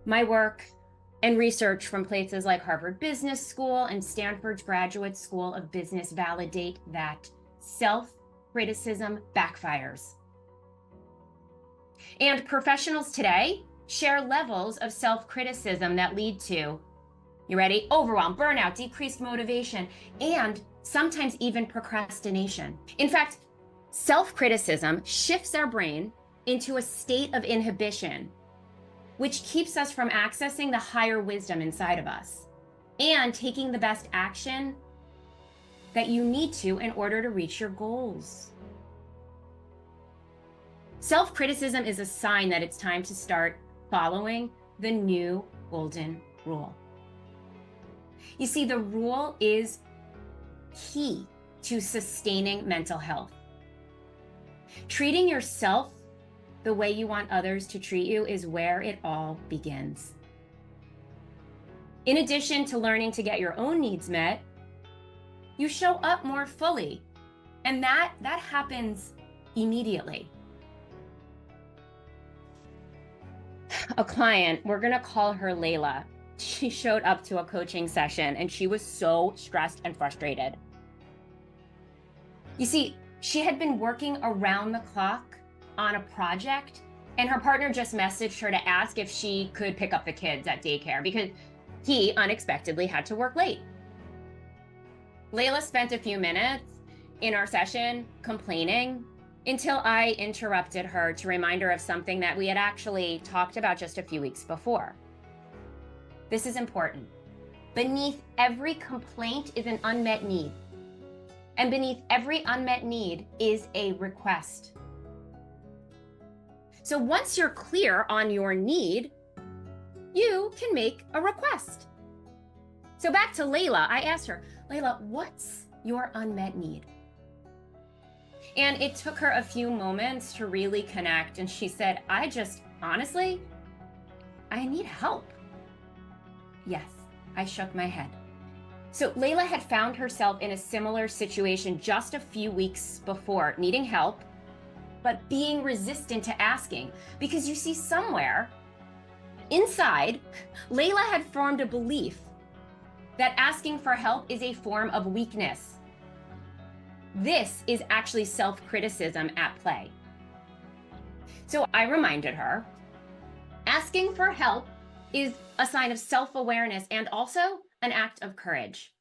My work and research from places like Harvard Business School and Stanford's Graduate School of Business validate that self-criticism backfires. And professionals today share levels of self-criticism that lead to, you ready? Overwhelm, burnout, decreased motivation, and sometimes even procrastination. In fact, self-criticism shifts our brain into a state of inhibition, which keeps us from accessing the higher wisdom inside of us and taking the best action that you need to in order to reach your goals. Self-criticism is a sign that it's time to start following the new golden rule. You see, the rule is key to sustaining mental health. Treating yourself the way you want others to treat you is where it all begins. In addition to learning to get your own needs met, you show up more fully, and that happens immediately. A client, we're gonna call her Layla. She showed up to a coaching session and she was so stressed and frustrated. You see, she had been working around the clock on a project, and her partner just messaged her to ask if she could pick up the kids at daycare because he unexpectedly had to work late. Layla spent a few minutes in our session complaining until I interrupted her to remind her of something that we had actually talked about just a few weeks before. This is important. Beneath every complaint is an unmet need. And beneath every unmet need is a request. So once you're clear on your need, you can make a request. So back to Layla, I asked her, Layla, what's your unmet need? And it took her a few moments to really connect. And she said, honestly, I need help. Yes, I shook my head. So Layla had found herself in a similar situation just a few weeks before, needing help, but being resistant to asking. Because you see, somewhere inside, Layla had formed a belief that asking for help is a form of weakness. This is actually self-criticism at play. So I reminded her, asking for help is a sign of self-awareness and also an act of courage.